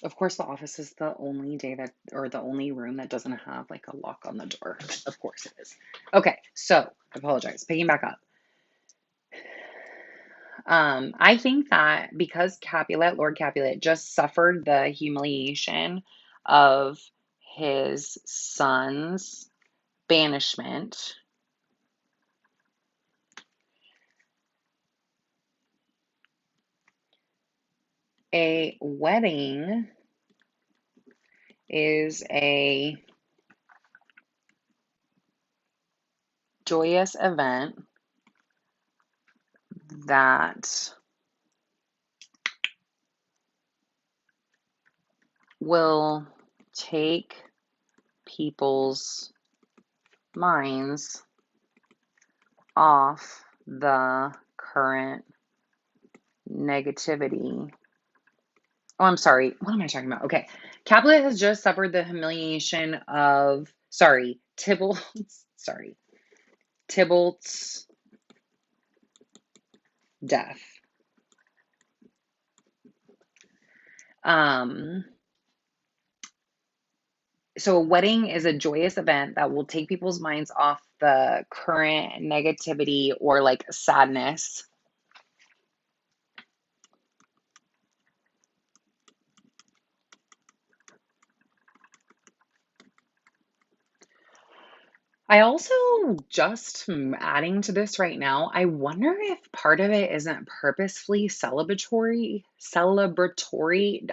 Of course, the office is the only day that, or the only room that doesn't have like a lock on the door. Of course it is. Okay, so I apologize. Picking back up. I think that because Capulet, Lord Capulet, just suffered the humiliation of his son's banishment, a wedding is a joyous event that will take people's minds off the current negativity. Oh, I'm sorry. What am I talking about? Okay. Capulet has just suffered the humiliation of, sorry, Tybalt's, sorry, Tybalt's death. Um, so a wedding is a joyous event that will take people's minds off the current negativity or like sadness. I also just adding to this right now, I wonder if part of it isn't purposefully celebratory.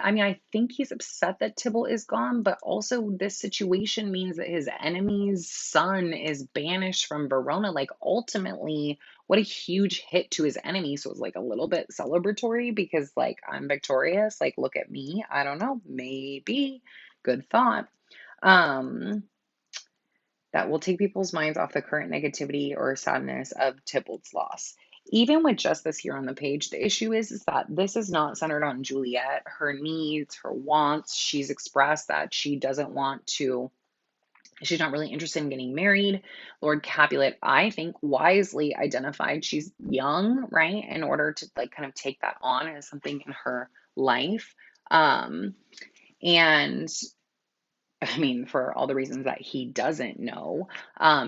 I mean, I think he's upset that Tybalt is gone, but also this situation means that his enemy's son is banished from Verona. Like ultimately, what a huge hit to his enemy. So it's like a little bit celebratory because like I'm victorious. Like look at me. I don't know. Maybe. Good thought. Um that will take people's minds off the current negativity or sadness of Tybalt's loss. Even with just this here on the page, the issue is that this is not centered on Juliet, her needs, her wants. She's expressed that she doesn't want to, she's not really interested in getting married. Lord Capulet, I think, wisely identified she's young, right, in order to like kind of take that on as something in her life. Um, and I mean, for all the reasons that he doesn't know,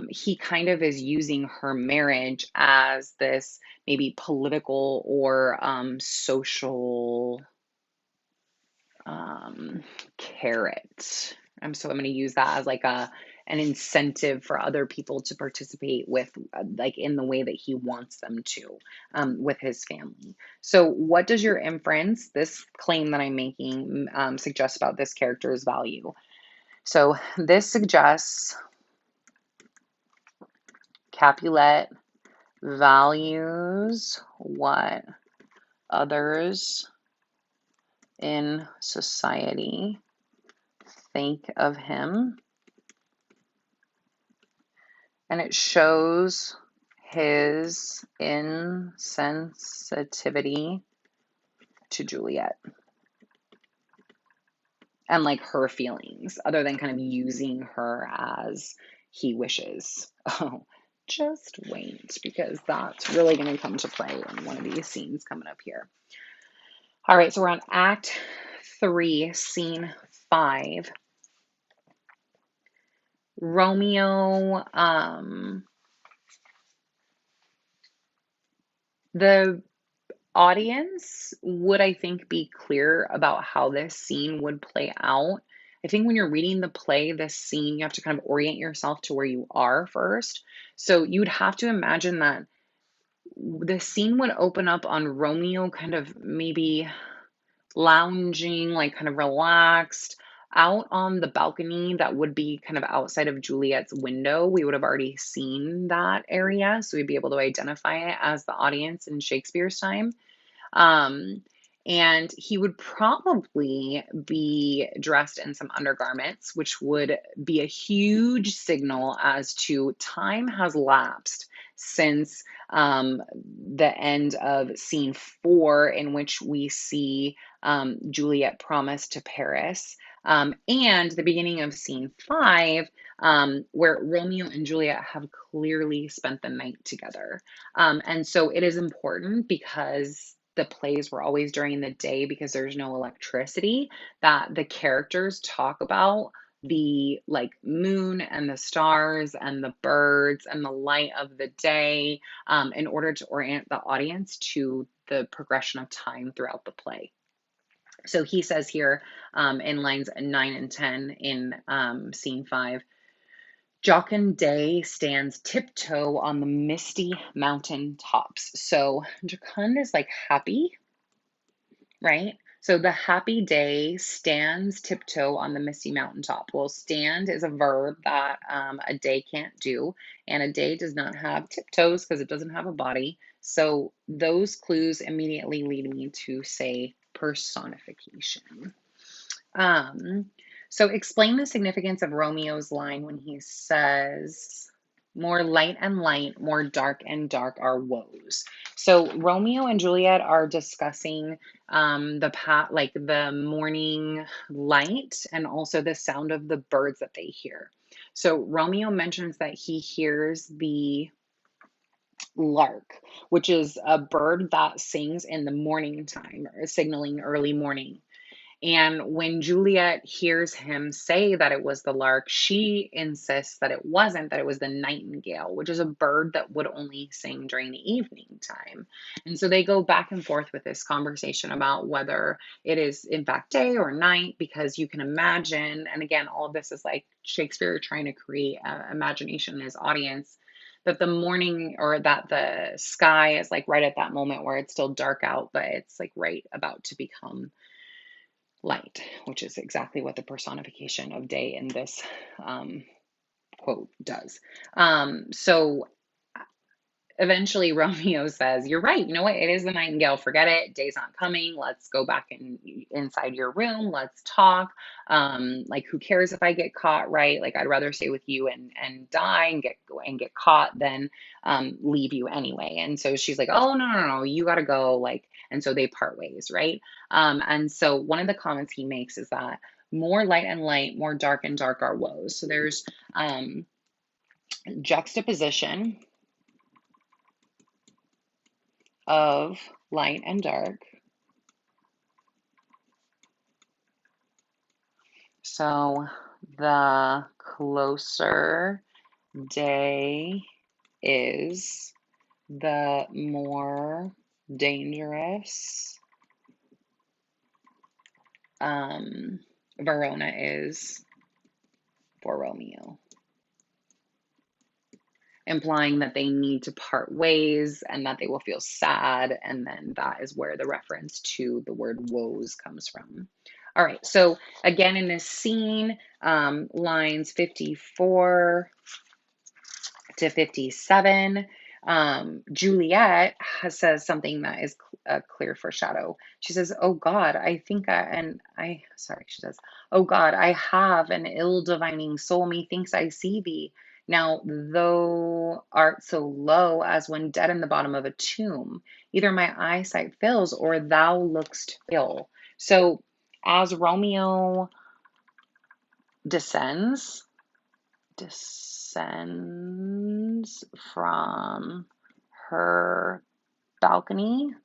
he kind of is using her marriage as this maybe political or social um, carrot. So I'm going to use that as like an incentive for other people to participate with, like in the way that he wants them to, with his family. So, what does your inference, this claim that I'm making, suggest about this character's value? So this suggests Capulet values what others in society think of him, and it shows his insensitivity to Juliet and like her feelings, other than kind of using her as he wishes. Oh, just wait, because that's really going to come to play in one of these scenes coming up here. All right, so we're on Act 3, Scene 5. Romeo, the audience would, I think, be clear about how this scene would play out. I think when you're reading the play, this scene, you have to kind of orient yourself to where you are first. So you'd have to imagine that the scene would open up on Romeo kind of maybe lounging, like kind of relaxed out on the balcony that would be kind of outside of Juliet's window. We would have already seen that area, so we'd be able to identify it as the audience in Shakespeare's time. Um, and he would probably be dressed in some undergarments, which would be a huge signal as to time has lapsed since the end of scene 4, in which we see Juliet promise to Paris, and the beginning of scene 5, where Romeo and Juliet have clearly spent the night together. And so it is important because the plays were always during the day because there's no electricity, that the characters talk about the like moon and the stars and the birds and the light of the day, in order to orient the audience to the progression of time throughout the play. So he says here, in lines 9 and 10 in scene 5, Jocund Day stands tiptoe on the misty mountain tops. So Jocund is like happy, right? So the happy day stands tiptoe on the misty mountaintop. Well, stand is a verb that a day can't do, and a day does not have tiptoes because it doesn't have a body. So those clues immediately lead me to say personification. Um, so explain the significance of Romeo's line when he says, more light and light, more dark and dark are woes. So Romeo and Juliet are discussing like the morning light and also the sound of the birds that they hear. So Romeo mentions that he hears the lark, which is a bird that sings in the morning time, signaling early morning. And when Juliet hears him say that it was the lark, she insists that it wasn't, that it was the nightingale, which is a bird that would only sing during the evening time. And so they go back and forth with this conversation about whether it is in fact day or night, because you can imagine, and again, all of this is like Shakespeare trying to create imagination in his audience. That the morning, or that the sky is like right at that moment where it's still dark out, but it's like right about to become light, which is exactly what the personification of day in this quote does. So eventually Romeo says, "You're right. You know what? It is the nightingale. Forget it. Day's not coming. Let's go back inside your room. Let's talk. Like, who cares if I get caught, right? Like, I'd rather stay with you and die and get caught than leave you anyway." And so she's like, "Oh, no, no, no, you gotta go." Like, and so they part ways, right? And so one of the comments he makes is that more light and light, more dark and dark are woes. So there's juxtaposition of light and dark. So the closer day is, the more dangerous Verona is for Romeo, implying that they need to part ways and that they will feel sad. And then that is where the reference to the word woes comes from. All right, so again in this scene, lines 54 to 57, Juliet says something that is a clear foreshadow. She says, "Oh God, I think sorry, she says, oh God, I have an ill divining soul, methinks I see thee. Now, thou art so low as when dead in the bottom of a tomb. Either my eyesight fails or thou lookst ill." So, as Romeo descends from her balcony